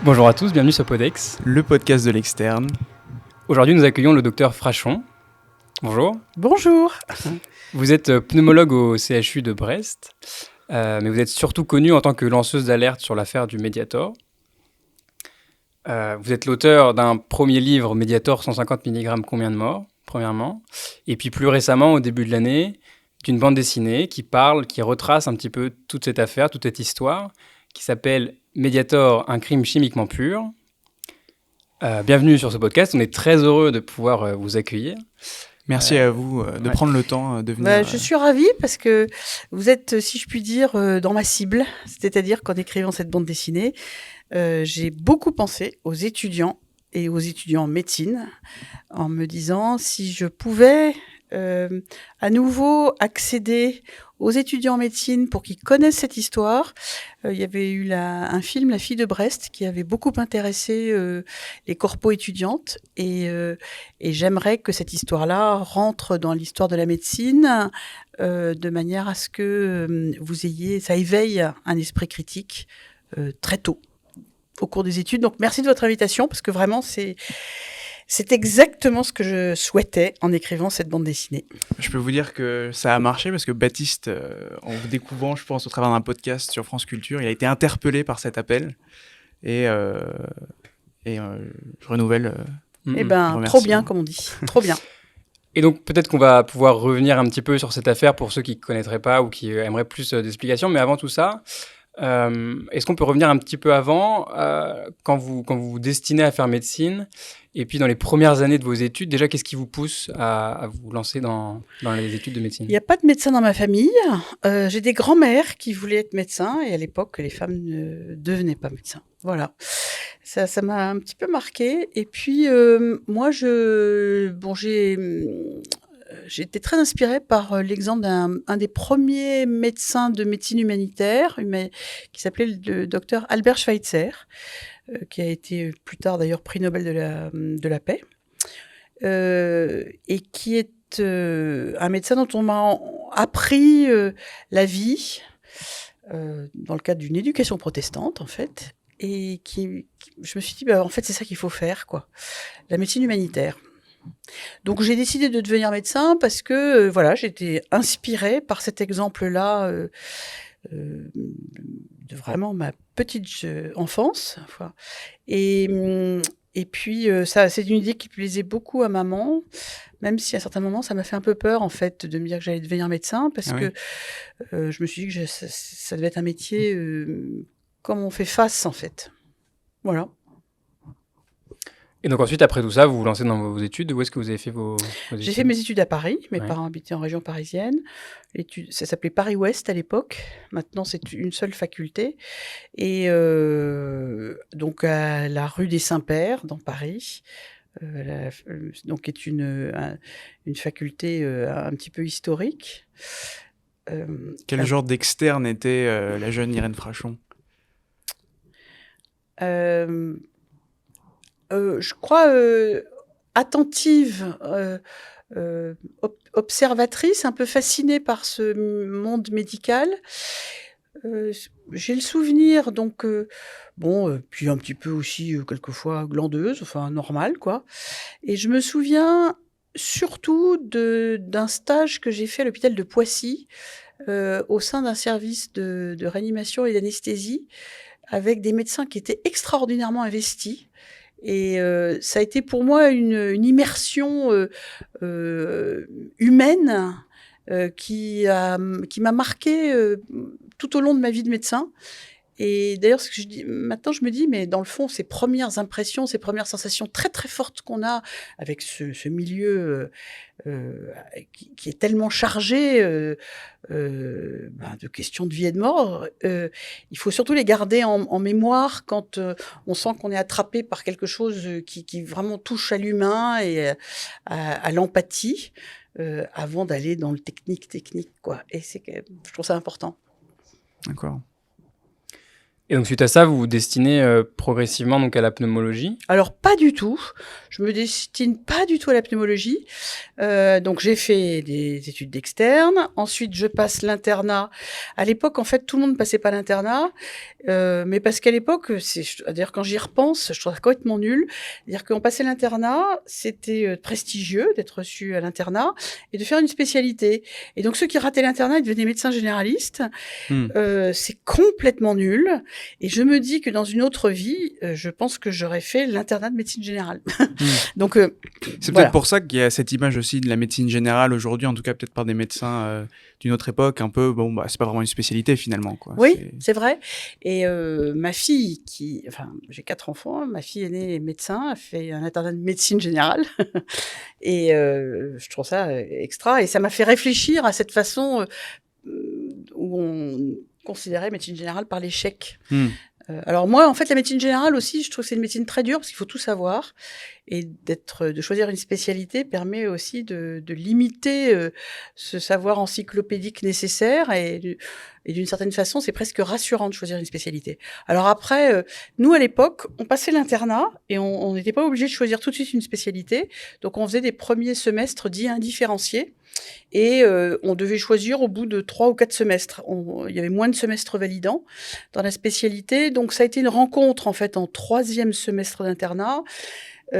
Bonjour à tous, bienvenue sur Podex. Le podcast de l'externe. Aujourd'hui, nous accueillons le docteur Frachon. Bonjour. Bonjour. Vous êtes pneumologue au CHU de Brest, mais vous êtes surtout connue en tant que lanceuse d'alerte sur l'affaire du Mediator. Vous êtes l'auteur d'un premier livre, Mediator 150 mg, combien de morts, premièrement. Et puis plus récemment, au début de l'année, d'une bande dessinée qui retrace un petit peu toute cette affaire, toute cette histoire, qui s'appelle Mediator, un crime chimiquement pur. Bienvenue sur ce podcast, on est très heureux de pouvoir vous accueillir. Merci à vous de prendre le temps de venir. Je suis ravie parce que vous êtes, si je puis dire, dans ma cible. C'est-à-dire qu'en écrivant cette bande dessinée, j'ai beaucoup pensé aux étudiants et aux étudiants en médecine en me disant si je pouvais à nouveau accéder aux étudiants en médecine pour qu'ils connaissent cette histoire. Il y avait eu un film, La fille de Brest, qui avait beaucoup intéressé les corpos étudiantes. Et j'aimerais que cette histoire-là rentre dans l'histoire de la médecine de manière à ce que ça éveille un esprit critique très tôt au cours des études. Donc merci de votre invitation, parce que vraiment c'est exactement ce que je souhaitais en écrivant cette bande dessinée. Je peux vous dire que ça a marché parce que Baptiste, en vous découvrant, je pense, au travers d'un podcast sur France Culture, il a été interpellé par cet appel. Et je renouvelle. Trop bien, comme on dit. Trop bien. Et donc, peut-être qu'on va pouvoir revenir un petit peu sur cette affaire pour ceux qui ne connaîtraient pas ou qui aimeraient plus d'explications. Mais avant tout ça, est-ce qu'on peut revenir un petit peu avant, quand vous vous destinez à faire médecine, et puis dans les premières années de vos études, déjà, qu'est-ce qui vous pousse à vous lancer dans les études de médecine ? Il n'y a pas de médecin dans ma famille. J'ai des grands-mères qui voulaient être médecins, et à l'époque, les femmes ne devenaient pas médecins. Voilà. Ça m'a un petit peu marqué. Et puis, moi, j'ai été très inspirée par l'exemple d'un des premiers médecins de médecine humanitaire qui s'appelait le docteur Albert Schweitzer, qui a été plus tard d'ailleurs prix Nobel de la paix, et qui est un médecin dont on m'a appris la vie dans le cadre d'une éducation protestante en fait, et je me suis dit en fait c'est ça qu'il faut faire, quoi, la médecine humanitaire. Donc j'ai décidé de devenir médecin parce que j'étais inspirée par cet exemple-là de vraiment ma petite enfance. Et puis ça, c'est une idée qui plaisait beaucoup à maman, même si à certains moments ça m'a fait un peu peur en fait de me dire que j'allais devenir médecin, parce que je me suis dit que ça devait être un métier comme on fait face en fait. Voilà. Et donc ensuite, après tout ça, vous vous lancez dans vos études. Où est-ce que vous avez fait vos études ? J'ai fait mes études à Paris. Mes parents habitaient en région parisienne. Ça s'appelait Paris-Ouest à l'époque. Maintenant, c'est une seule faculté. Et donc, à la rue des Saints-Pères, dans Paris, donc est une faculté un petit peu historique. Quel genre d'externe était la jeune Irène Frachon ? Je crois attentive, observatrice, un peu fascinée par ce monde médical. J'ai le souvenir, donc, puis un petit peu aussi, quelquefois glandeuse, enfin normale, quoi. Et je me souviens surtout d'un stage que j'ai fait à l'hôpital de Poissy, au sein d'un service de réanimation et d'anesthésie, avec des médecins qui étaient extraordinairement investis. Et ça a été pour moi une immersion humaine qui m'a marquée tout au long de ma vie de médecin. Et d'ailleurs, maintenant, je me dis, mais dans le fond, ces premières impressions, ces premières sensations très très fortes qu'on a avec ce milieu qui est tellement chargé de questions de vie et de mort, il faut surtout les garder en mémoire quand on sent qu'on est attrapé par quelque chose qui vraiment touche à l'humain et à l'empathie, avant d'aller dans le technique, quoi. Et je trouve ça important. D'accord. Et donc, suite à ça, vous vous destinez progressivement donc, à la pneumologie. Alors, pas du tout. Je me destine pas du tout à la pneumologie. Donc, j'ai fait des études d'externe. Ensuite, je passe l'internat. À l'époque, en fait, tout le monde passait pas l'internat. Mais parce qu'à l'époque, d'ailleurs, quand j'y repense, je trouve ça complètement nul. C'est-à-dire qu'on passait l'internat, c'était prestigieux d'être reçu à l'internat et de faire une spécialité. Et donc, ceux qui rataient l'internat, ils devenaient médecins généralistes. C'est complètement nul. Et je me dis que dans une autre vie, je pense que j'aurais fait l'internat de médecine générale. Donc, c'est voilà. peut-être pour ça qu'il y a cette image aussi de la médecine générale aujourd'hui, en tout cas peut-être par des médecins d'une autre époque, un peu, c'est pas vraiment une spécialité finalement, quoi. Oui, c'est vrai. Et ma fille, j'ai 4 enfants, ma fille aînée est médecin, a fait un internat de médecine générale. Et je trouve ça extra. Et ça m'a fait réfléchir à cette façon où on considérait médecine générale par l'échec. Alors moi, en fait, la médecine générale aussi, je trouve que c'est une médecine très dure parce qu'il faut tout savoir. Et de choisir une spécialité permet aussi de limiter ce savoir encyclopédique nécessaire. Et d'une certaine façon, c'est presque rassurant de choisir une spécialité. Alors après, nous, à l'époque, on passait l'internat et on n'était pas obligé de choisir tout de suite une spécialité. Donc, on faisait des premiers semestres dits indifférenciés. Et on devait choisir au bout de 3 ou 4 semestres. Il y avait moins de semestres validants dans la spécialité. Donc, ça a été une rencontre, en fait, en 3e semestre d'internat,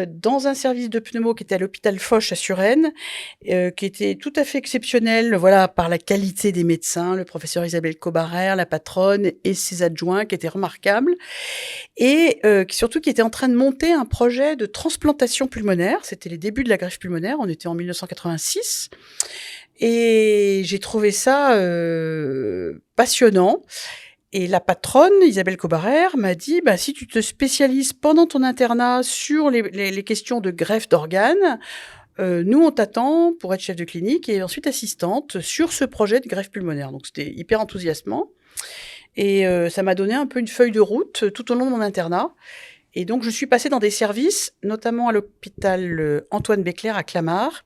dans un service de pneumo qui était à l'hôpital Foch à Suresnes, qui était tout à fait exceptionnel, voilà, par la qualité des médecins, le professeur Isabelle Cobarère, la patronne et ses adjoints qui étaient remarquables, et surtout qui était en train de monter un projet de transplantation pulmonaire. C'était les débuts de la greffe pulmonaire, on était en 1986, et j'ai trouvé ça passionnant. Et la patronne, Isabelle Cobarère, m'a dit, si tu te spécialises pendant ton internat sur les questions de greffe d'organes, nous, on t'attend pour être chef de clinique et ensuite assistante sur ce projet de greffe pulmonaire. Donc, c'était hyper enthousiasmant. Et ça m'a donné un peu une feuille de route tout au long de mon internat. Et donc, je suis passée dans des services, notamment à l'hôpital Antoine Béclair à Clamart,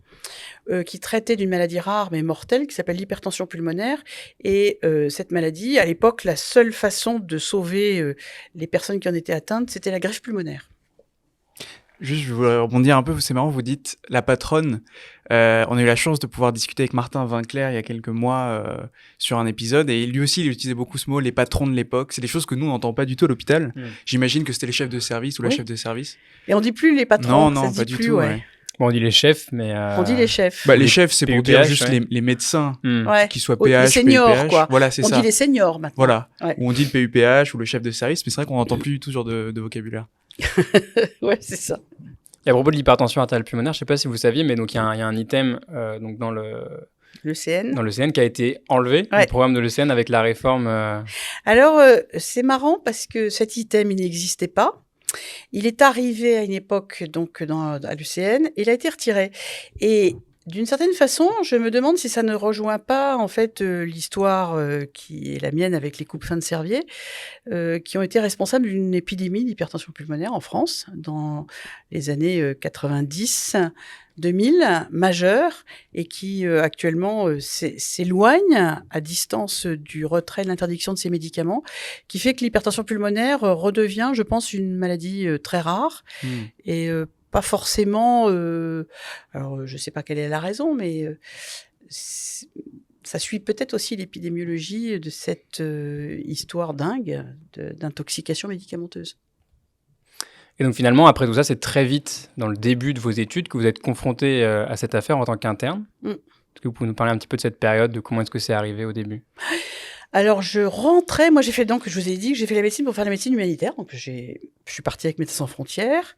qui traitait d'une maladie rare mais mortelle qui s'appelle l'hypertension pulmonaire. Et cette maladie, à l'époque, la seule façon de sauver les personnes qui en étaient atteintes, c'était la greffe pulmonaire. Juste, je voudrais rebondir un peu, c'est marrant, vous dites la patronne. On a eu la chance de pouvoir discuter avec Martin Winkler il y a quelques mois sur un épisode, et lui aussi, il utilisait beaucoup ce mot, les patrons de l'époque. C'est des choses que nous, on n'entend pas du tout à l'hôpital. J'imagine que c'était les chefs de service ou la chef de service. Et on dit plus les patrons, non, ça se pas dit du plus, tout. ouais. Bon, on dit les chefs, mais... On dit les chefs. Les chefs, c'est pour dire juste ouais. les médecins, qui soient les PH, seniors, PUPH. quoi. Voilà, c'est ça. On dit les seniors maintenant. Voilà. Ouais. Ou on dit le PUPH ou le chef de service, mais c'est vrai qu'on n'entend plus du tout ce genre de vocabulaire. Ouais, c'est ça. Et à propos de l'hypertension artérielle pulmonaire, je ne sais pas si vous saviez, mais donc il y a un item donc dans l'ECN. Dans l'ECN qui a été enlevé du programme de l'ECN avec la réforme. Alors, c'est marrant parce que cet item, il n'existait pas. Il est arrivé à une époque donc à l'UCN, il a été retiré. Et d'une certaine façon, je me demande si ça ne rejoint pas en fait l'histoire qui est la mienne avec les coupes fins de Servier, qui ont été responsables d'une épidémie d'hypertension pulmonaire en France dans les années 90. 2000, majeure, et qui actuellement s'éloigne à distance du retrait de l'interdiction de ces médicaments, qui fait que l'hypertension pulmonaire redevient, je pense, une maladie très rare, et pas forcément... alors, je ne sais pas quelle est la raison, mais ça suit peut-être aussi l'épidémiologie de cette histoire dingue d'intoxication médicamenteuse. Et donc finalement, après tout ça, c'est très vite dans le début de vos études que vous êtes confronté à cette affaire en tant qu'interne. Est-ce que vous pouvez nous parler un petit peu de cette période, de comment est-ce que c'est arrivé au début ? Alors je rentrais, moi j'ai fait donc, je vous ai dit que j'ai fait la médecine pour faire la médecine humanitaire, donc je suis partie avec Médecins sans frontières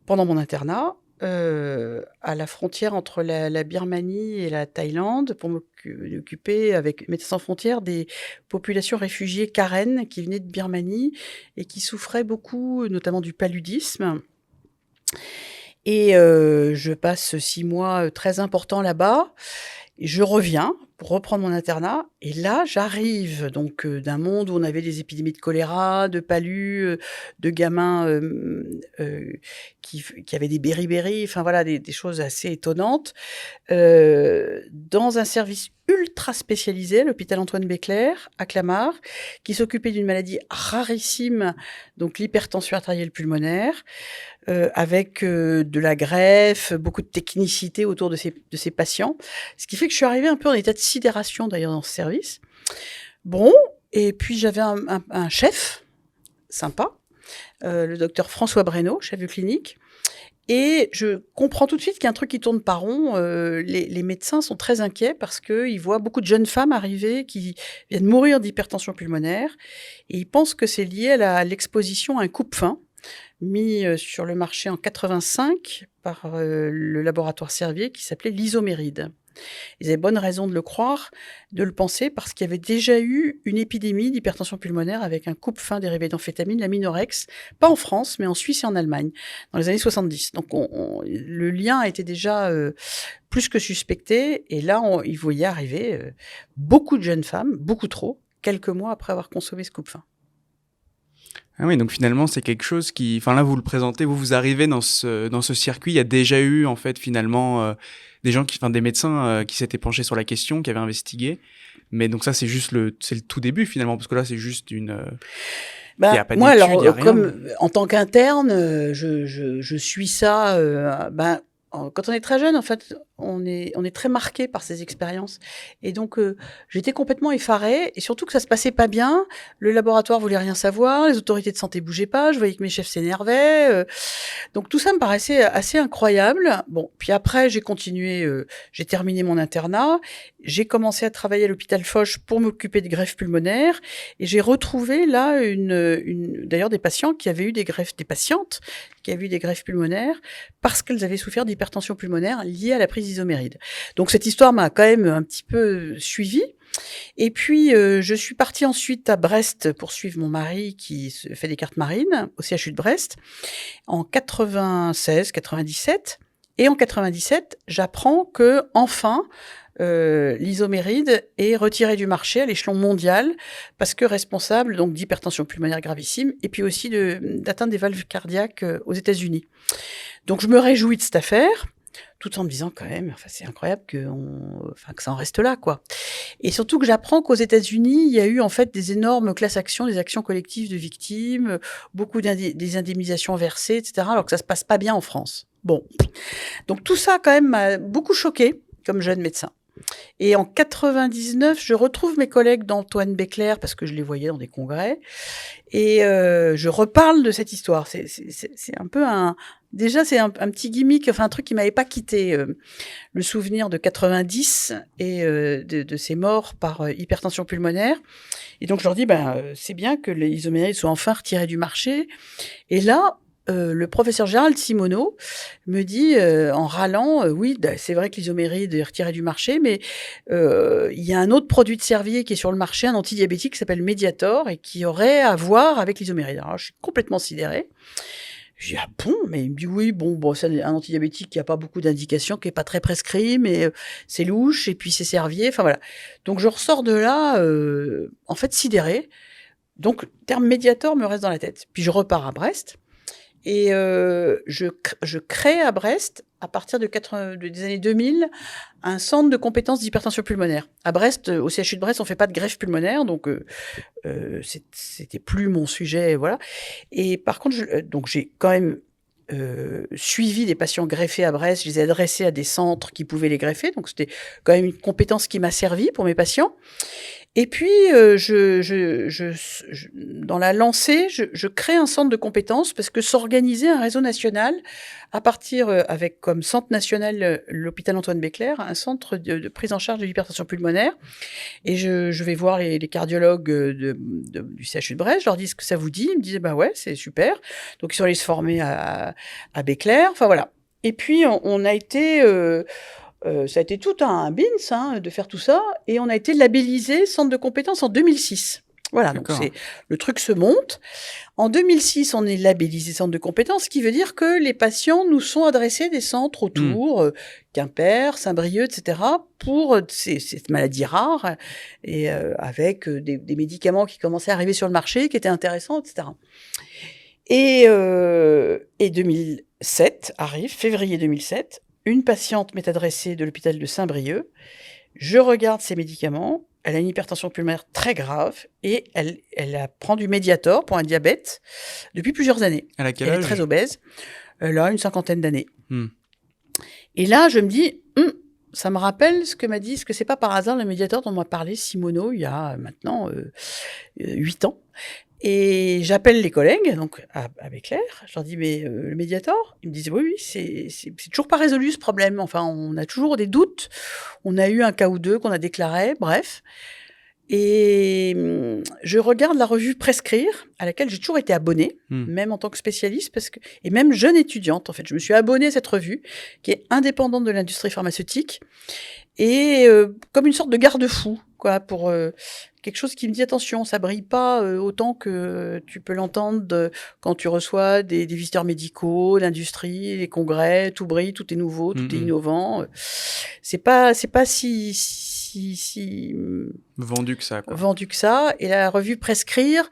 pendant mon internat à la frontière entre la Birmanie et la Thaïlande pour m'occuper avec Médecins sans frontières des populations réfugiées Karen qui venaient de Birmanie et qui souffraient beaucoup, notamment du paludisme. Et je passe 6 mois très importants là-bas. Et je reviens pour reprendre mon internat. Et là, j'arrive donc d'un monde où on avait des épidémies de choléra, de palud, de gamins qui avaient des beriberi, enfin voilà, des choses assez étonnantes, dans un service ultra spécialisé à l'hôpital Antoine Béclair, à Clamart, qui s'occupait d'une maladie rarissime, donc l'hypertension artérielle pulmonaire, avec de la greffe, beaucoup de technicité autour de ces patients. Ce qui fait que je suis arrivée un peu en état de sidération, d'ailleurs, dans ce service. Bon, et puis j'avais un chef sympa, le docteur François Breno, chef de clinique. Et je comprends tout de suite qu'il y a un truc qui tourne pas rond. Les médecins sont très inquiets parce qu'ils voient beaucoup de jeunes femmes arriver qui viennent mourir d'hypertension pulmonaire. Et ils pensent que c'est lié à l'exposition à un coupe-faim mis sur le marché en 85 par le laboratoire Servier qui s'appelait l'isoméride. Ils avaient bonne raison de le croire, de le penser, parce qu'il y avait déjà eu une épidémie d'hypertension pulmonaire avec un coupe-faim dérivé d'amphétamine, la Minorex, pas en France, mais en Suisse et en Allemagne, dans les années 70. Donc le lien était déjà plus que suspecté, et là, il voyait arriver beaucoup de jeunes femmes, beaucoup trop, quelques mois après avoir consommé ce coupe-faim. Ah oui, donc finalement, c'est quelque chose qui... Enfin là, vous le présentez, vous arrivez dans ce circuit. Il y a déjà eu, en fait, finalement, des médecins qui s'étaient penchés sur la question, qui avaient investigué. Mais donc ça, c'est le tout début, finalement, parce que là, c'est juste une... il y a pas moi, d'études, il y a alors, rien. comme en tant qu'interne, je suis ça... quand on est très jeune, en fait, on est très marqué par ces expériences. Et donc, j'étais complètement effarée, et surtout que ça se passait pas bien. Le laboratoire voulait rien savoir, les autorités de santé bougeaient pas, je voyais que mes chefs s'énervaient. Donc, tout ça me paraissait assez incroyable. Bon, puis après, j'ai continué, j'ai terminé mon internat, j'ai commencé à travailler à l'hôpital Foch pour m'occuper de greffes pulmonaires, et j'ai retrouvé là d'ailleurs des patients qui avaient eu des patientes qui avaient eu des greffes pulmonaires parce qu'elles avaient souffert d'hypertension pulmonaire liée à la prise d'isoméride. Donc cette histoire m'a quand même un petit peu suivie. Et puis je suis partie ensuite à Brest pour suivre mon mari qui fait des cartes marines au CHU de Brest en 96-97. Et en 97, j'apprends que enfin l'isoméride est retiré du marché à l'échelon mondial parce que responsable donc d'hypertension pulmonaire gravissime et puis aussi d'atteinte des valves cardiaques aux États-Unis. Donc je me réjouis de cette affaire, tout en me disant quand même, c'est incroyable que ça en reste là, quoi. Et surtout que j'apprends qu'aux États-Unis, il y a eu en fait des énormes class actions, des actions collectives de victimes, beaucoup des indemnisations versées, etc. Alors que ça se passe pas bien en France. Bon, donc tout ça quand même m'a beaucoup choquée comme jeune médecin. Et en 99, je retrouve mes collègues d'Antoine Béclair parce que je les voyais dans des congrès et je reparle de cette histoire. C'est un peu déjà c'est un petit gimmick, enfin un truc qui m'avait pas quitté. Le souvenir de 90 et de ces morts par hypertension pulmonaire. Et donc je leur dis c'est bien que les isomérides soient enfin retirés du marché. Et là le professeur Gérald Simoneau me dit en râlant oui, c'est vrai que l'isoméride est retiré du marché, mais il y a un autre produit de Servier qui est sur le marché, un antidiabétique qui s'appelle Mediator et qui aurait à voir avec l'isoméride. Alors je suis complètement sidérée. Je dis ah bon, mais il me dit oui, bon c'est un antidiabétique qui a pas beaucoup d'indications, qui est pas très prescrit, mais c'est louche et puis c'est Servier. Enfin voilà. Donc je ressors de là en fait sidérée. Donc le terme Mediator me reste dans la tête. Puis je repars à Brest. Et je crée à Brest, à partir des années 2000, un centre de compétences d'hypertension pulmonaire. À Brest, au CHU de Brest, on fait pas de greffe pulmonaire, donc c'était plus mon sujet, voilà. Et par contre, donc j'ai quand même suivi des patients greffés à Brest, je les ai adressés à des centres qui pouvaient les greffer, donc c'était quand même une compétence qui m'a servi pour mes patients. Et puis, dans la lancée, je crée un centre de compétences parce que s'organiser un réseau national à partir, avec comme centre national l'hôpital Antoine Béclair, un centre de prise en charge de l'hypertension pulmonaire. Et je vais voir les cardiologues du CHU de Brest, je leur dis ce que ça vous dit. Ils me disaient, ouais, c'est super. Donc, ils sont allés se former à Béclair. Enfin, voilà. Et puis, on a été... ça a été tout un bins de faire tout ça, et on a été labellisé centre de compétences en 2006. Voilà, donc le truc se monte. En 2006, on est labellisé centre de compétences, ce qui veut dire que les patients nous sont adressés des centres autour, Quimper, Saint-Brieuc, etc., pour ces maladies rares, et avec des médicaments qui commençaient à arriver sur le marché, qui étaient intéressants, etc. Et 2007 arrive, février 2007, une patiente m'est adressée de l'hôpital de Saint-Brieuc, Je regarde ses médicaments. Elle a une hypertension pulmonaire très grave et elle prend du Mediator pour un diabète depuis plusieurs années. Elle a quel Elle âge? est très obèse. Elle a une 50aine d'années. Hmm. Et là, je me dis, ça me rappelle ce que c'est pas par hasard le Mediator dont m'a parlé Simoneau il y a maintenant 8 ans. Et j'appelle les collègues, donc avec Claire, je leur dis, mais le Mediator? Ils me disent, oui, c'est toujours pas résolu ce problème. Enfin, on a toujours des doutes. On a eu un cas ou deux qu'on a déclaré, bref. Et je regarde la revue Prescrire, à laquelle j'ai toujours été abonnée, même en tant que spécialiste, et même jeune étudiante, en fait. Je me suis abonnée à cette revue, qui est indépendante de l'industrie pharmaceutique, et comme une sorte de garde-fou, quoi, pour quelque chose qui me dit, attention, ça brille pas autant que tu peux l'entendre quand tu reçois des visiteurs médicaux, l'industrie, les congrès, tout brille, tout est nouveau, tout est innovant. C'est pas si vendu que ça, quoi. Vendu que ça. Et la revue Prescrire,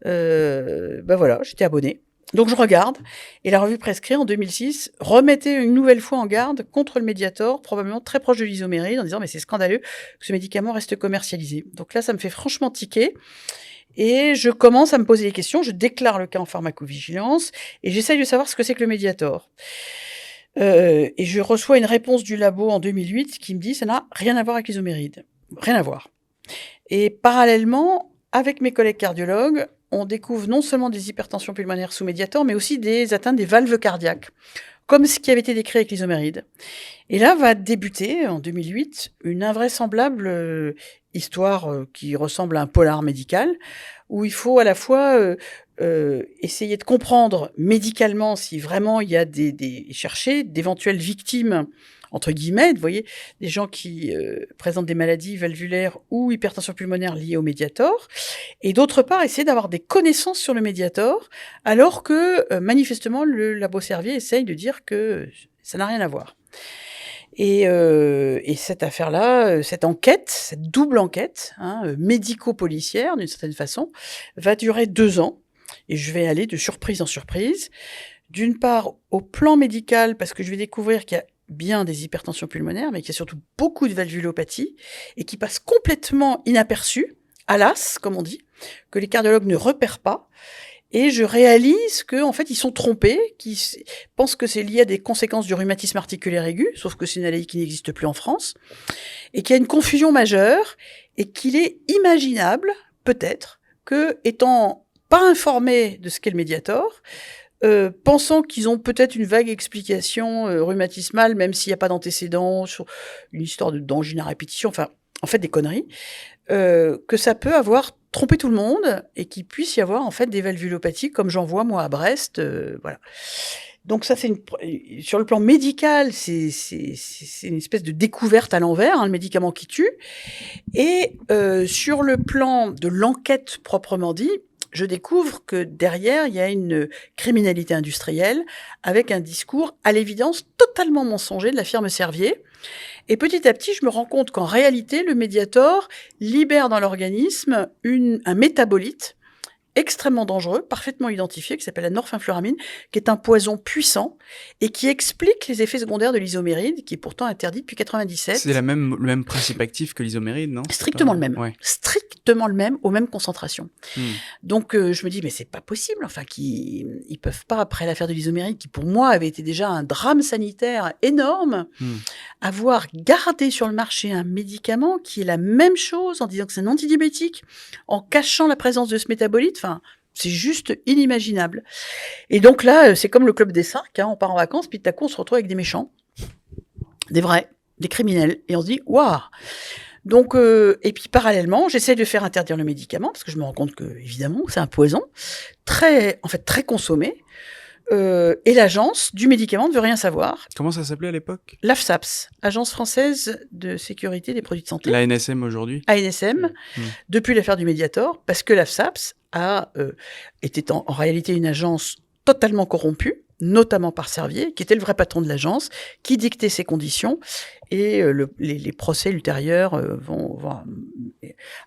voilà, j'étais abonnée. Donc je regarde, et la revue Prescrire en 2006 remettait une nouvelle fois en garde contre le Mediator, probablement très proche de l'isoméride, en disant mais c'est scandaleux que ce médicament reste commercialisé. Donc là, ça me fait franchement tiquer. Et je commence à me poser des questions, je déclare le cas en pharmacovigilance, et j'essaye de savoir ce que c'est que le Mediator. Et je reçois une réponse du labo en 2008 qui me dit ça n'a rien à voir avec l'isoméride. Rien à voir. Et parallèlement, avec mes collègues cardiologues, on découvre non seulement des hypertensions pulmonaires sous Mediator, mais aussi des atteintes des valves cardiaques, comme ce qui avait été décrit avec l'isoméride. Et là va débuter, en 2008, une invraisemblable histoire qui ressemble à un polar médical, où il faut à la fois essayer de comprendre médicalement si vraiment il y a chercher d'éventuelles victimes, entre guillemets, vous voyez, des gens qui présentent des maladies valvulaires ou hypertension pulmonaire liées au Mediator, et d'autre part, essayer d'avoir des connaissances sur le Mediator, alors que manifestement, le labo Servier essaye de dire que ça n'a rien à voir. Et cette affaire-là, cette enquête, cette double enquête, médico-policière d'une certaine façon, va durer 2 ans, et je vais aller de surprise en surprise. D'une part, au plan médical, parce que je vais découvrir qu'il y a bien des hypertensions pulmonaires, mais qu'il y a surtout beaucoup de valvulopathie, et qui passent complètement inaperçues, à l'as, comme on dit, que les cardiologues ne repèrent pas. Et je réalise qu'en fait, ils sont trompés, qu'ils pensent que c'est lié à des conséquences du rhumatisme articulaire aigu, sauf que c'est une maladie qui n'existe plus en France, et qu'il y a une confusion majeure, et qu'il est imaginable, peut-être, que, étant pas informés de ce qu'est le Mediator, pensant qu'ils ont peut-être une vague explication rhumatismale, même s'il n'y a pas d'antécédent, sur une histoire d'angine à répétition, enfin, en fait, des conneries, que ça peut avoir trompé tout le monde et qu'il puisse y avoir en fait des valvulopathies comme j'en vois moi à Brest, voilà. Donc ça c'est sur le plan médical, c'est une espèce de découverte à l'envers, le médicament qui tue. Et sur le plan de l'enquête proprement dit, je découvre que derrière, il y a une criminalité industrielle avec un discours, à l'évidence, totalement mensonger de la firme Servier. Et petit à petit, je me rends compte qu'en réalité, le Mediator libère dans l'organisme un métabolite extrêmement dangereux, parfaitement identifié, qui s'appelle la norphenfluramine, qui est un poison puissant et qui explique les effets secondaires de l'isoméride, qui est pourtant interdit depuis 97. C'est le même principe actif que l'isoméride, non? Strictement le même. Ouais. Strictement le même, aux mêmes concentrations. Donc je me dis, mais c'est pas possible, enfin, ils peuvent pas, après l'affaire de l'isoméride, qui pour moi avait été déjà un drame sanitaire énorme, avoir gardé sur le marché un médicament qui est la même chose, en disant que c'est un antidiabétique, en cachant la présence de ce métabolite. Enfin, c'est juste inimaginable. Et donc là, c'est comme le club des 5, on part en vacances, puis tout à coup, on se retrouve avec des méchants, des vrais, des criminels, et on se dit, waouh. Donc, et puis parallèlement, j'essaie de faire interdire le médicament, parce que je me rends compte que, évidemment, c'est un poison, très consommé, et l'agence du médicament ne veut rien savoir. Comment ça s'appelait à l'époque? L'AFSAPS, Agence française de sécurité des produits de santé. L'ANSM aujourd'hui. ANSM, depuis l'affaire du Mediator, parce que l'AFSAPS était en réalité une agence totalement corrompue, notamment par Servier, qui était le vrai patron de l'agence, qui dictait ses conditions, et les procès ultérieurs vont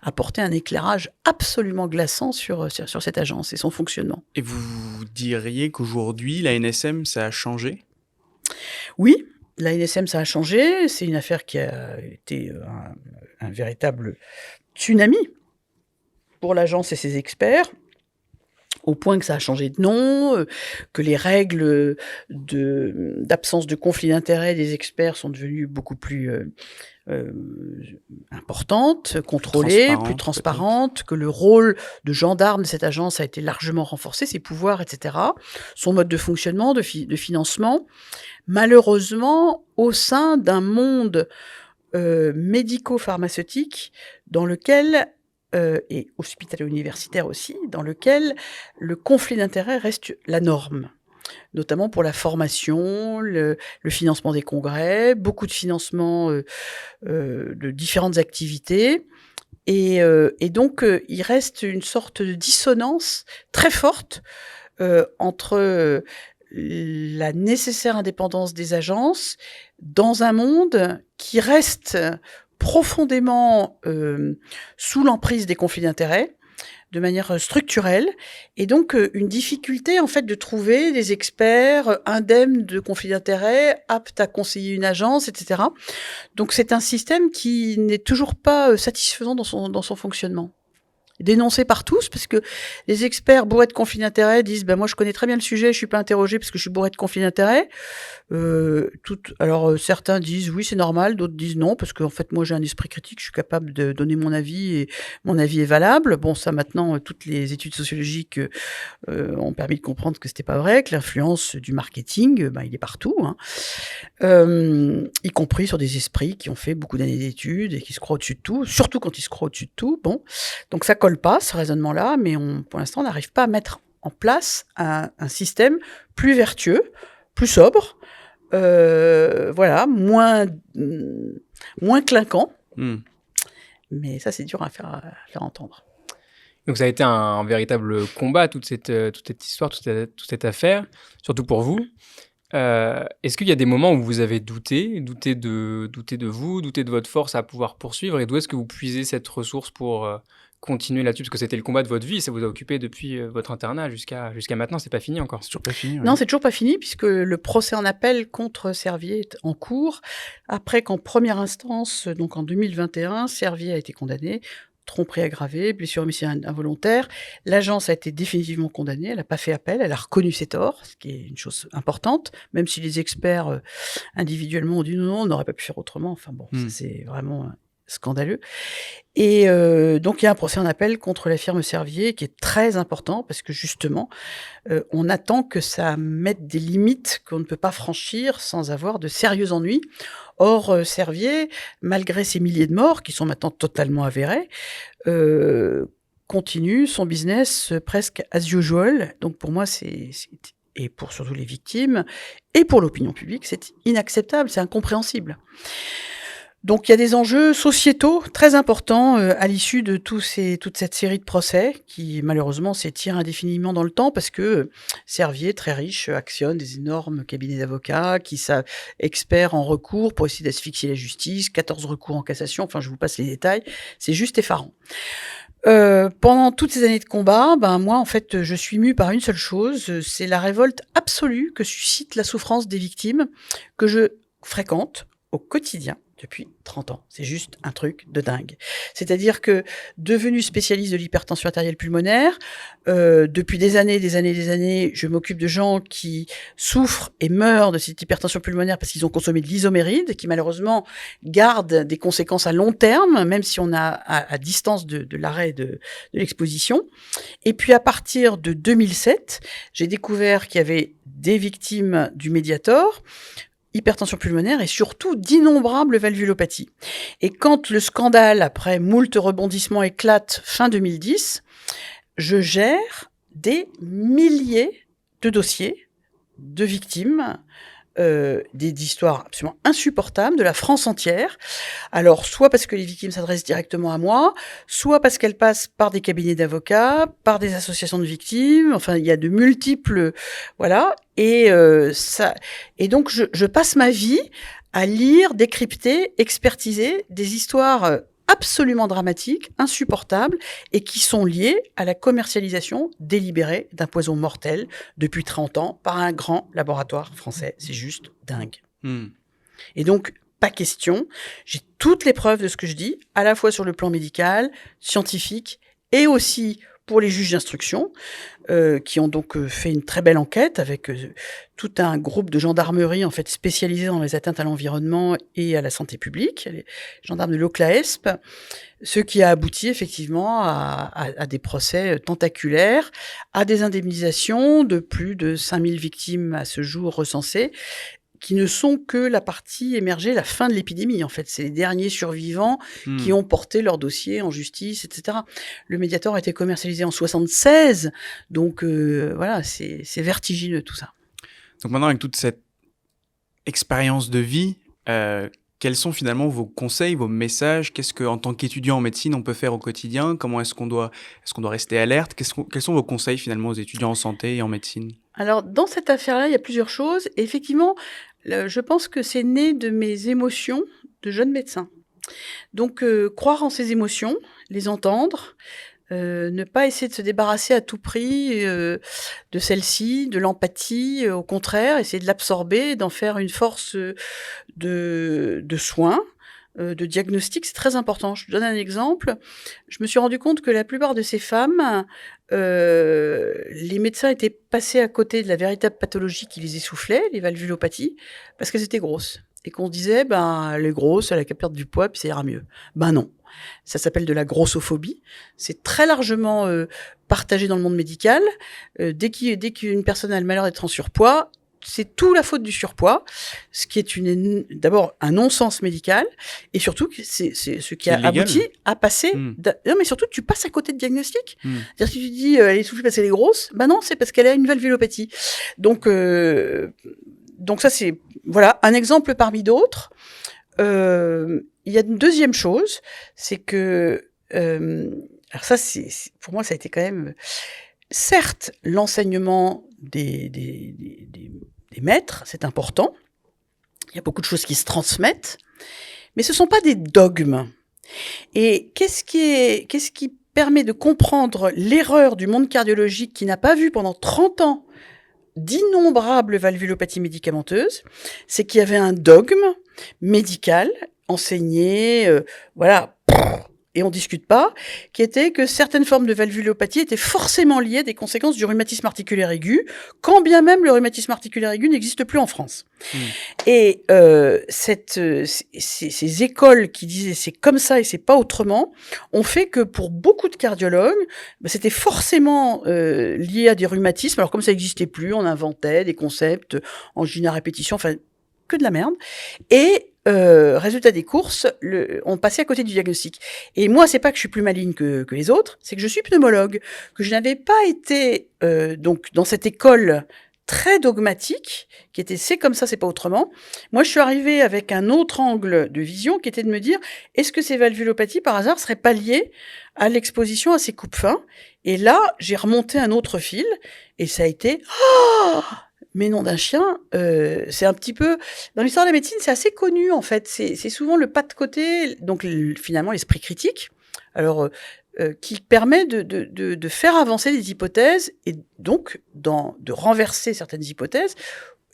apporter un éclairage absolument glaçant sur cette agence et son fonctionnement. Et vous diriez qu'aujourd'hui, la NSM, ça a changé? Oui, la NSM, ça a changé. C'est une affaire qui a été un véritable tsunami pour l'agence et ses experts, au point que ça a changé de nom, que les règles d'absence de conflit d'intérêt des experts sont devenues beaucoup plus importantes, contrôlées, plus transparentes, que le rôle de gendarme de cette agence a été largement renforcé, ses pouvoirs, etc., son mode de fonctionnement, de financement. Malheureusement, au sein d'un monde médico-pharmaceutique dans lequel et hospitalo-universitaire aussi, dans lequel le conflit d'intérêts reste la norme, notamment pour la formation, le financement des congrès, beaucoup de financement de différentes activités. Et donc, il reste une sorte de dissonance très forte entre la nécessaire indépendance des agences dans un monde qui reste profondément sous l'emprise des conflits d'intérêts, de manière structurelle, et donc une difficulté en fait de trouver des experts indemnes de conflits d'intérêts, aptes à conseiller une agence, etc. Donc c'est un système qui n'est toujours pas satisfaisant dans son fonctionnement. Dénoncé par tous, parce que les experts bourrés de conflits d'intérêts disent moi je connais très bien le sujet, je suis pas interrogé parce que je suis bourré de conflits d'intérêts. Alors certains disent oui c'est normal, d'autres disent non parce qu'en fait moi j'ai un esprit critique, je suis capable de donner mon avis et mon avis est valable. Bon ça maintenant toutes les études sociologiques ont permis de comprendre que c'était pas vrai, que l'influence du marketing il est partout, y compris sur des esprits qui ont fait beaucoup d'années d'études et qui se croient au-dessus de tout, surtout quand ils se croient au-dessus de tout. Bon, donc ça colle pas ce raisonnement-là, mais pour l'instant on n'arrive pas à mettre en place un système plus vertueux, plus sobre, moins clinquant. Mais ça c'est dur à faire entendre. Donc ça a été un véritable combat, toute cette histoire, toute cette affaire, surtout pour vous. Est-ce qu'il y a des moments où vous avez douté de vous, douté de votre force à pouvoir poursuivre, et d'où est-ce que vous puisez cette ressource pour continuer là-dessus, parce que c'était le combat de votre vie, ça vous a occupé depuis votre internat jusqu'à maintenant, c'est pas fini encore. C'est toujours pas fini. Ouais. Non, c'est toujours pas fini, puisque le procès en appel contre Servier est en cours, après qu'en première instance, donc en 2021, Servier a été condamné, tromperie aggravée, blessure homicide involontaire. L'agence a été définitivement condamnée, elle n'a pas fait appel, elle a reconnu ses torts, ce qui est une chose importante, même si les experts individuellement ont dit non, on n'aurait pas pu faire autrement. Enfin bon, ça c'est vraiment scandaleux. Et donc il y a un procès en appel contre la firme Servier qui est très important parce que justement, on attend que ça mette des limites qu'on ne peut pas franchir sans avoir de sérieux ennuis. Or, Servier, malgré ces milliers de morts qui sont maintenant totalement avérés, continue son business presque as usual. Donc pour moi, et pour surtout les victimes, et pour l'opinion publique, c'est inacceptable, c'est incompréhensible. Donc il y a des enjeux sociétaux très importants à l'issue de toute cette série de procès qui malheureusement s'étire indéfiniment dans le temps parce que Servier, très riche, actionne des énormes cabinets d'avocats qui savent experts en recours pour essayer d'asphyxier la justice, 14 recours en cassation, enfin je vous passe les détails, c'est juste effarant. Pendant toutes ces années de combat, moi en fait je suis mue par une seule chose, c'est la révolte absolue que suscite la souffrance des victimes que je fréquente au quotidien depuis 30 ans. C'est juste un truc de dingue. C'est-à-dire que, devenu spécialiste de l'hypertension artérielle pulmonaire, depuis des années, je m'occupe de gens qui souffrent et meurent de cette hypertension pulmonaire parce qu'ils ont consommé de l'isoméride, qui malheureusement garde des conséquences à long terme, même si on a à distance de l'arrêt de l'exposition. Et puis à partir de 2007, j'ai découvert qu'il y avait des victimes du Mediator, hypertension pulmonaire et surtout d'innombrables valvulopathies. Et quand le scandale, après moult rebondissements, éclate fin 2010, je gère des milliers de dossiers de victimes, des histoires absolument insupportables de la France entière. Alors, soit parce que les victimes s'adressent directement à moi, soit parce qu'elles passent par des cabinets d'avocats, par des associations de victimes. Enfin, il y a de multiples, voilà. Et donc, je passe ma vie à lire, décrypter, expertiser des histoires absolument dramatiques, insupportables, et qui sont liées à la commercialisation délibérée d'un poison mortel depuis 30 ans par un grand laboratoire français. C'est juste dingue. Et donc, pas question, j'ai toutes les preuves de ce que je dis, à la fois sur le plan médical, scientifique, et aussi pour les juges d'instruction, qui ont donc fait une très belle enquête avec tout un groupe de gendarmerie en fait spécialisé dans les atteintes à l'environnement et à la santé publique, les gendarmes de l'OCLAESP, ce qui a abouti effectivement à des procès tentaculaires, à des indemnisations de plus de 5000 victimes à ce jour recensées, qui ne sont que la partie émergée, la fin de l'épidémie, en fait. C'est les derniers survivants qui ont porté leur dossier en justice, etc. Le Mediator a été commercialisé en 76, donc voilà, c'est vertigineux tout ça. Donc maintenant, avec toute cette expérience de vie, quels sont finalement vos conseils, vos messages? Qu'est-ce qu'en tant qu'étudiant en médecine, on peut faire au quotidien? Comment est-ce qu'on doit rester alerte? Quels sont vos conseils finalement aux étudiants en santé et en médecine? Alors, dans cette affaire-là, il y a plusieurs choses. Et effectivement, je pense que c'est né de mes émotions de jeune médecin. Donc, croire en ses émotions, les entendre, ne pas essayer de se débarrasser à tout prix de celle-ci, de l'empathie, au contraire, essayer de l'absorber, d'en faire une force de soins, de diagnostic, c'est très important. Je te donne un exemple. Je me suis rendu compte que la plupart de ces femmes, les médecins étaient passés à côté de la véritable pathologie qui les essoufflait, les valvulopathies, parce qu'elles étaient grosses. Et qu'on se disait, elle est grosse, elle a qu'à perdre du poids, puis ça ira mieux. Non. Ça s'appelle de la grossophobie. C'est très largement partagé dans le monde médical. Dès qu'une personne a le malheur d'être en surpoids, c'est tout la faute du surpoids, ce qui est d'abord un non-sens médical, et surtout c'est ce qui a abouti à passer. Non, mais surtout tu passes à côté de diagnostic. C'est-à-dire si tu dis elle est essoufflée parce qu'elle est grosse, non, c'est parce qu'elle a une valvulopathie. Donc ça c'est voilà un exemple parmi d'autres. Il y a une deuxième chose, c'est que alors ça c'est pour moi ça a été quand même certes l'enseignement des maîtres, c'est important. Il y a beaucoup de choses qui se transmettent, mais ce ne sont pas des dogmes. Et qu'est-ce qui permet de comprendre l'erreur du monde cardiologique qui n'a pas vu pendant 30 ans d'innombrables valvulopathies médicamenteuses? C'est qu'il y avait un dogme médical enseigné, et on discute pas, qui était que certaines formes de valvulopathie étaient forcément liées à des conséquences du rhumatisme articulaire aigu, quand bien même le rhumatisme articulaire aigu n'existe plus en France. Et ces écoles qui disaient c'est comme ça et c'est pas autrement, ont fait que pour beaucoup de cardiologues, c'était forcément lié à des rhumatismes. Alors comme ça n'existait plus, on inventait des concepts, angine à répétition, enfin que de la merde. Et résultat des courses, on passait à côté du diagnostic. Et moi, c'est pas que je suis plus maligne que les autres, c'est que je suis pneumologue, que je n'avais pas été donc dans cette école très dogmatique, qui était c'est comme ça, c'est pas autrement. Moi, je suis arrivée avec un autre angle de vision, qui était de me dire, est-ce que ces valvulopathies, par hasard, seraient pas liées à l'exposition à ces coupes-fins? Et là, j'ai remonté un autre fil, et ça a été mais nom d'un chien, c'est un petit peu... Dans l'histoire de la médecine, c'est assez connu, en fait. C'est souvent le pas de côté, donc finalement l'esprit critique, alors qui permet de faire avancer des hypothèses et donc de renverser certaines hypothèses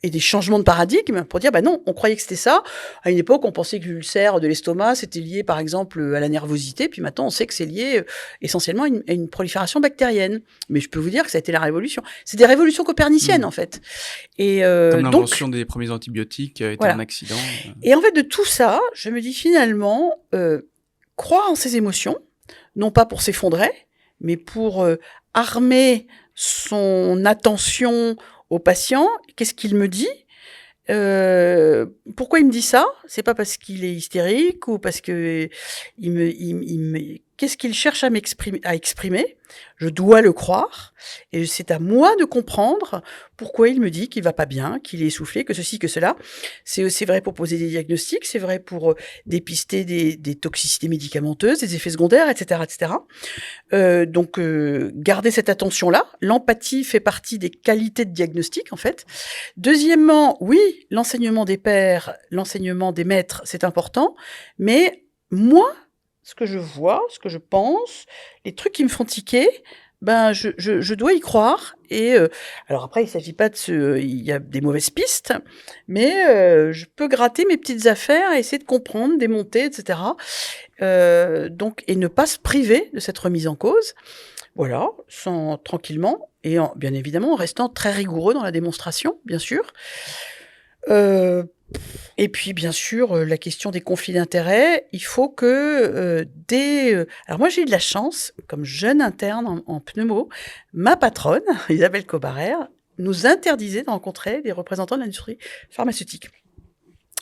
et des changements de paradigme pour dire, non, on croyait que c'était ça. À une époque, on pensait que l'ulcère de l'estomac, c'était lié, par exemple, à la nervosité. Puis maintenant, on sait que c'est lié essentiellement à une prolifération bactérienne. Mais je peux vous dire que ça a été la révolution. C'est des révolutions coperniciennes, en fait. Et comme l'invention des premiers antibiotiques était un accident. Et en fait, de tout ça, je me dis finalement, croire en ses émotions, non pas pour s'effondrer, mais pour armer son attention au patient. Qu'est-ce qu'il me dit? Pourquoi il me dit ça? C'est pas parce qu'il est hystérique ou parce que qu'est-ce qu'il cherche à exprimer? Je dois le croire et c'est à moi de comprendre pourquoi il me dit qu'il va pas bien, qu'il est essoufflé, que ceci, que cela. C'est vrai pour poser des diagnostics, c'est vrai pour dépister des toxicités médicamenteuses, des effets secondaires, etc., etc. Donc garder cette attention-là. L'empathie fait partie des qualités de diagnostic en fait. Deuxièmement, oui, l'enseignement des pairs, l'enseignement des maîtres, c'est important, mais moi, ce que je vois, ce que je pense, les trucs qui me font tiquer, je dois y croire. Et alors après, il s'agit pas il y a des mauvaises pistes, mais je peux gratter mes petites affaires, essayer de comprendre, démonter, etc. Donc, et ne pas se priver de cette remise en cause. Voilà, tranquillement, et bien évidemment en restant très rigoureux dans la démonstration, bien sûr. Et puis, bien sûr, la question des conflits d'intérêts, il faut que alors moi, j'ai eu de la chance, comme jeune interne en pneumo, ma patronne, Isabelle Cobarère, nous interdisait de rencontrer des représentants de l'industrie pharmaceutique.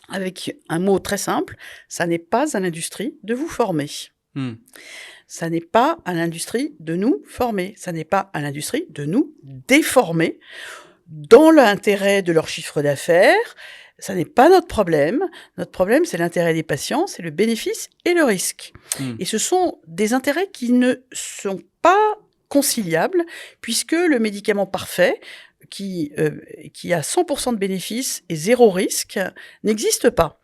Avec un mot très simple, ça n'est pas à l'industrie de vous former. Ça n'est pas à l'industrie de nous former. Ça n'est pas à l'industrie de nous déformer dans l'intérêt de leur chiffre d'affaires. Ça n'est pas notre problème. Notre problème, c'est l'intérêt des patients, c'est le bénéfice et le risque. Et ce sont des intérêts qui ne sont pas conciliables, puisque le médicament parfait, qui a 100% de bénéfices et 0 risque, n'existe pas.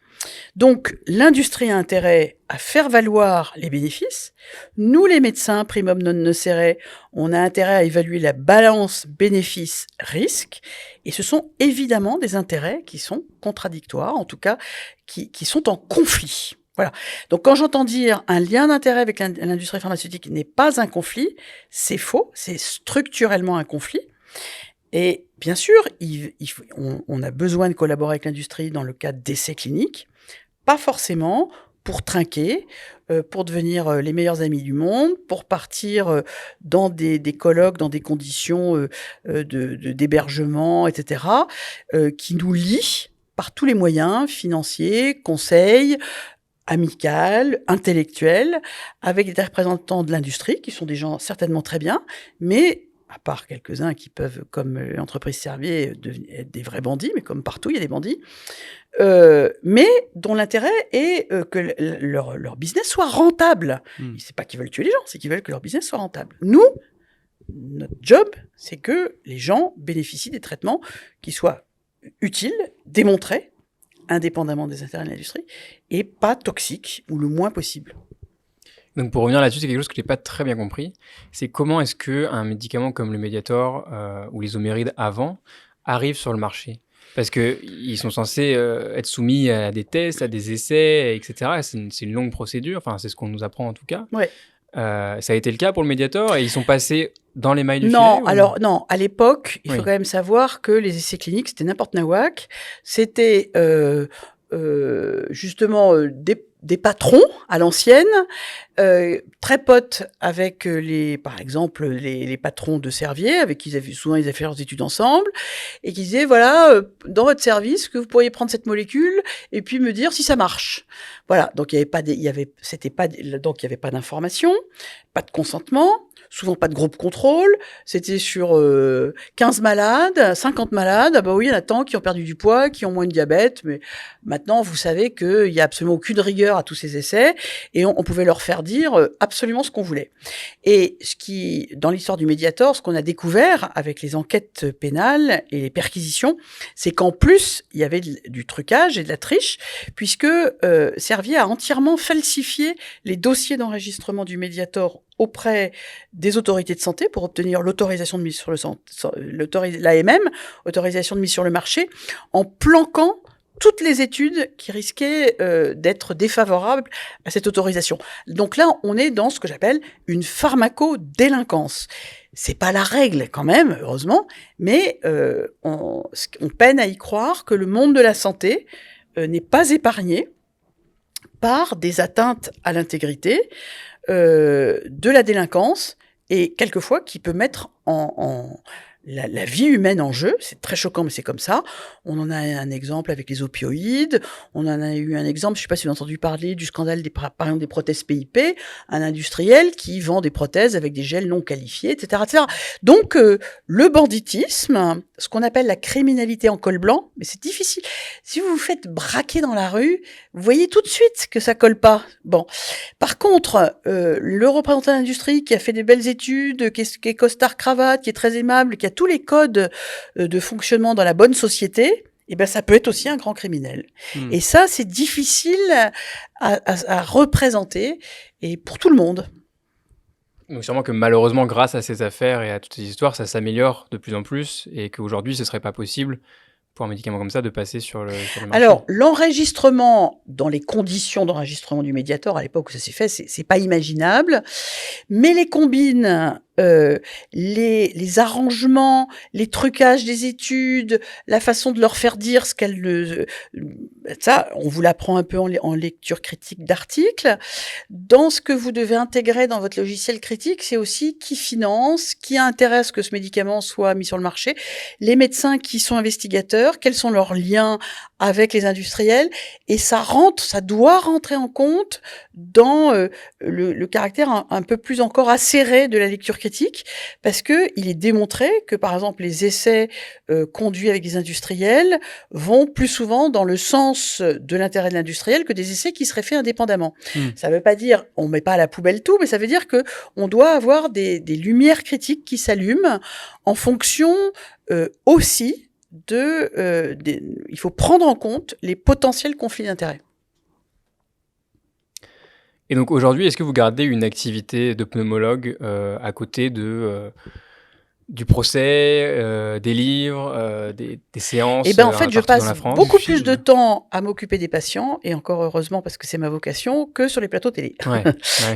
Donc, l'industrie a intérêt à faire valoir les bénéfices. Nous, les médecins, primum non nocere, on a intérêt à évaluer la balance bénéfice-risque. Et ce sont évidemment des intérêts qui sont contradictoires, en tout cas, qui sont en conflit. Voilà. Donc, quand j'entends dire un lien d'intérêt avec l'industrie pharmaceutique n'est pas un conflit, c'est faux, c'est structurellement un conflit. Et bien sûr, on a besoin de collaborer avec l'industrie dans le cadre d'essais cliniques, pas forcément pour trinquer, pour devenir les meilleurs amis du monde, pour partir dans des colloques, dans des conditions d'hébergement, etc., qui nous lient par tous les moyens, financiers, conseils, amicales, intellectuels, avec des représentants de l'industrie, qui sont des gens certainement très bien, mais à part quelques-uns qui peuvent, comme l'entreprise Servier, être des vrais bandits, mais comme partout, il y a des bandits, mais dont l'intérêt est que leur business soit rentable. C'est pas qu'ils veulent tuer les gens, c'est qu'ils veulent que leur business soit rentable. Nous, notre job, c'est que les gens bénéficient des traitements qui soient utiles, démontrés, indépendamment des intérêts de l'industrie, et pas toxiques, ou le moins possible. Donc pour revenir là-dessus, c'est quelque chose que je n'ai pas très bien compris. C'est comment est-ce qu'un médicament comme le Mediator ou les Omérides avant arrive sur le marché ? Parce qu'ils sont censés être soumis à des tests, à des essais, etc. C'est une longue procédure, enfin c'est ce qu'on nous apprend en tout cas. Ouais. Ça a été le cas pour le Mediator et ils sont passés dans les mailles du filet Non, à l'époque, il faut quand même savoir que les essais cliniques, c'était n'importe nawak. C'était justement des patrons à l'ancienne, très potes avec par exemple les patrons de Servier, avec qui ils avaient fait leurs études ensemble, et qui disaient voilà, dans votre service, que vous pourriez prendre cette molécule et puis me dire si ça marche. Voilà, donc il y avait pas d'information, pas de consentement, souvent pas de groupe contrôle. C'était sur 15 malades, 50 malades. Ah bah oui, il y en a tant qui ont perdu du poids, qui ont moins de diabète. Mais maintenant, vous savez qu'il y a absolument aucune rigueur à tous ces essais et on pouvait leur faire dire absolument ce qu'on voulait. Et dans l'histoire du Mediator, ce qu'on a découvert avec les enquêtes pénales et les perquisitions, c'est qu'en plus, il y avait du trucage et de la triche, puisque Servier a entièrement falsifié les dossiers d'enregistrement du Mediator auprès des autorités de santé pour obtenir l'autorisation de mise sur l'AMM, autorisation de mise sur le marché, en planquant toutes les études qui risquaient d'être défavorables à cette autorisation. Donc là, on est dans ce que j'appelle une pharmacodélinquance. C'est pas la règle quand même, heureusement, mais on peine à y croire que le monde de la santé n'est pas épargné par des atteintes à l'intégrité, de la délinquance, et quelquefois qui peut mettre la vie humaine en jeu. C'est très choquant, mais c'est comme ça. On en a un exemple avec les opioïdes. On en a eu un exemple, je ne sais pas si vous avez entendu parler du scandale par exemple des prothèses PIP, un industriel qui vend des prothèses avec des gels non qualifiés, etc., etc. Donc, le banditisme, ce qu'on appelle la criminalité en col blanc, mais c'est difficile. Si vous vous faites braquer dans la rue, vous voyez tout de suite que ça colle pas. Bon. Par contre, le représentant de l'industrie qui a fait des belles études, qui est costard-cravate, qui est très aimable, qui a tous les codes de fonctionnement dans la bonne société, eh ben ça peut être aussi un grand criminel. Et ça, c'est difficile à représenter, et pour tout le monde. Donc sûrement que malheureusement, grâce à ces affaires et à toutes ces histoires, ça s'améliore de plus en plus et qu'aujourd'hui, ce serait pas possible pour un médicament comme ça de passer sur le marché. Alors, l'enregistrement, dans les conditions d'enregistrement du Mediator, à l'époque où ça s'est fait, c'est pas imaginable. Mais les combines, les arrangements, les trucages des études, la façon de leur faire dire ce qu'elles... ça, on vous l'apprend un peu en lecture critique d'articles. Dans ce que vous devez intégrer dans votre logiciel critique, c'est aussi qui finance, qui a intérêt à ce que ce médicament soit mis sur le marché, les médecins qui sont investigateurs, quels sont leurs liens avec les industriels, et ça doit rentrer en compte dans le caractère un peu plus encore acéré de la lecture critique, parce que il est démontré que, par exemple, les essais conduits avec des industriels vont plus souvent dans le sens de l'intérêt de l'industriel que des essais qui seraient faits indépendamment. Ça veut pas dire on met pas à la poubelle tout, mais ça veut dire que on doit avoir des lumières critiques qui s'allument en fonction aussi il faut prendre en compte les potentiels conflits d'intérêts. Et donc aujourd'hui, est-ce que vous gardez une activité de pneumologue à côté du procès, des livres, des séances? Et ben en fait, je passe beaucoup plus film. de temps à m'occuper des patients, et encore heureusement parce que c'est ma vocation, que sur les plateaux télé. Ouais.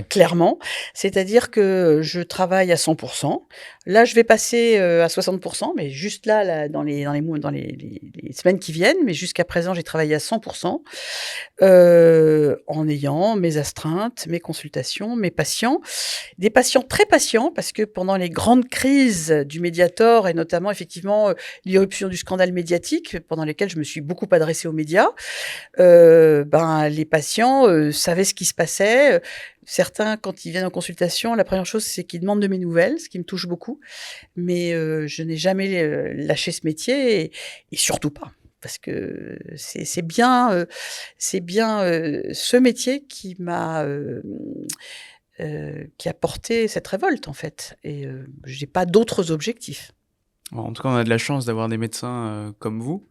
Clairement. C'est-à-dire que je travaille à 100%. Là, je vais passer à 60%, mais juste là dans les semaines qui viennent. Mais jusqu'à présent, j'ai travaillé à 100%, en ayant mes astreintes, mes consultations, mes patients. Des patients très patients, parce que pendant les grandes crises du Mediator, et notamment effectivement l'irruption du scandale médiatique, pendant lesquels je me suis beaucoup adressée aux médias, les patients savaient ce qui se passait. Certains, quand ils viennent en consultation, la première chose, c'est qu'ils demandent de mes nouvelles, ce qui me touche beaucoup. Mais je n'ai jamais lâché ce métier, et surtout pas. Parce que c'est bien ce métier qui a porté cette révolte, en fait. Et je n'ai pas d'autres objectifs. En tout cas, on a de la chance d'avoir des médecins comme vous,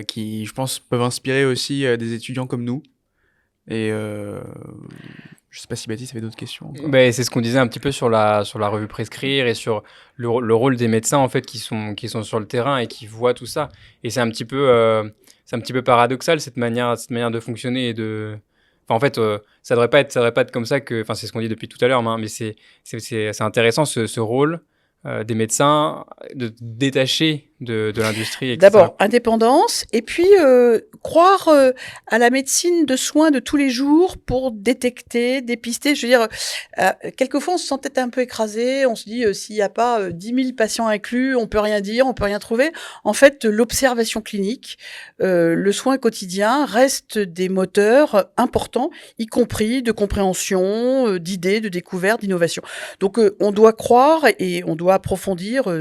qui, je pense, peuvent inspirer aussi des étudiants comme nous. Et je sais pas si Baptiste avait d'autres questions. C'est ce qu'on disait un petit peu sur la revue Prescrire et sur le rôle des médecins, en fait, qui sont sur le terrain et qui voient tout ça. Et c'est un petit peu paradoxal, cette manière de fonctionner et de... Enfin, en fait, ça devrait pas être comme ça que... Enfin, c'est ce qu'on dit depuis tout à l'heure, mais c'est intéressant, ce rôle des médecins, de détacher de l'industrie, etc. D'abord, indépendance, et puis croire à la médecine de soins de tous les jours pour détecter, dépister. Je veux dire, quelquefois, on se sent peut-être un peu écrasé, on se dit, s'il n'y a pas 10 000 patients inclus, on peut rien dire, on peut rien trouver. En fait, l'observation clinique, le soin quotidien reste des moteurs importants, y compris de compréhension, d'idées, de découvertes, d'innovation. Donc, on doit croire et on doit approfondir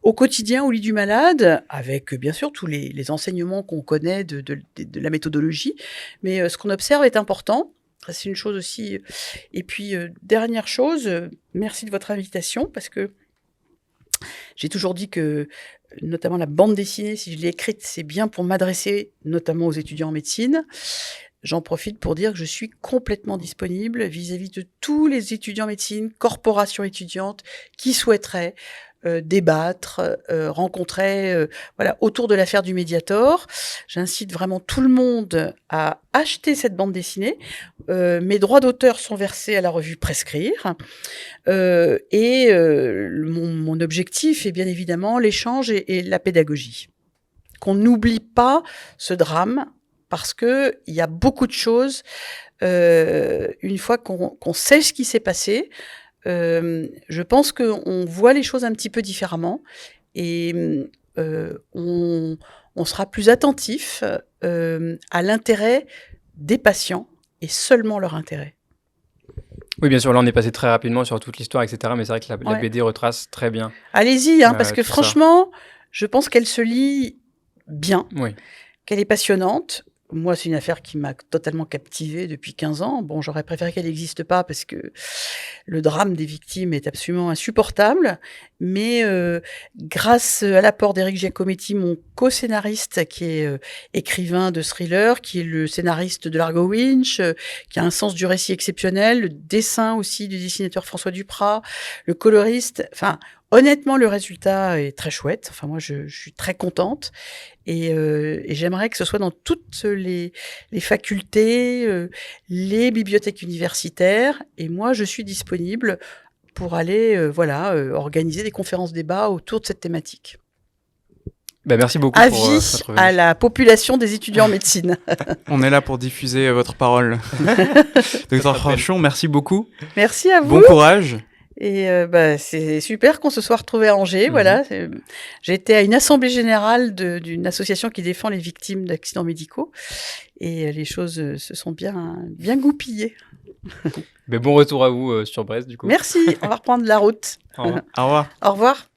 au quotidien, au lit du malade, avec bien sûr tous les enseignements qu'on connaît de la méthodologie, mais ce qu'on observe est important. C'est une chose aussi. Et puis, dernière chose, merci de votre invitation, parce que j'ai toujours dit que, notamment la bande dessinée, si je l'ai écrite, c'est bien pour m'adresser notamment aux étudiants en médecine. J'en profite pour dire que je suis complètement disponible vis-à-vis de tous les étudiants en médecine, corporations étudiantes qui souhaiteraient débattre, rencontrer autour de l'affaire du Mediator. J'incite vraiment tout le monde à acheter cette bande dessinée. Mes droits d'auteur sont versés à la revue Prescrire. Mon objectif est bien évidemment l'échange et la pédagogie. Qu'on n'oublie pas ce drame, parce que il y a beaucoup de choses. Une fois qu'on sait ce qui s'est passé, je pense qu'on voit les choses un petit peu différemment, et on sera plus attentif à l'intérêt des patients et seulement leur intérêt. Oui, bien sûr, là on est passé très rapidement sur toute l'histoire, etc. Mais c'est vrai que la BD retrace très bien. Allez-y, parce que franchement, je pense qu'elle se lit bien, qu'elle est passionnante. moi, c'est une affaire qui m'a totalement captivée depuis 15 ans. Bon, j'aurais préféré qu'elle n'existe pas parce que le drame des victimes est absolument insupportable. Mais grâce à l'apport d'Éric Giacometti, mon co-scénariste, qui est écrivain de thriller, qui est le scénariste de Largo Winch, qui a un sens du récit exceptionnel, le dessin aussi du dessinateur François Duprat, le coloriste. Enfin, honnêtement, le résultat est très chouette. Enfin, moi, je suis très contente. Et j'aimerais que ce soit dans toutes les facultés, les bibliothèques universitaires. Et moi, je suis disponible pour aller organiser des conférences débats autour de cette thématique. Merci beaucoup pour Avis votre venue. à la population des étudiants en médecine. On est là pour diffuser votre parole. Docteur Franchon, merci beaucoup. Merci à vous. Bon courage. Et c'est super qu'on se soit retrouvés à Angers. Voilà, j'ai été à une assemblée générale d'une association qui défend les victimes d'accidents médicaux, et les choses se sont bien goupillées. Bon retour à vous sur Brest, du coup. Merci. On va reprendre la route. Au revoir. Au revoir. Au revoir.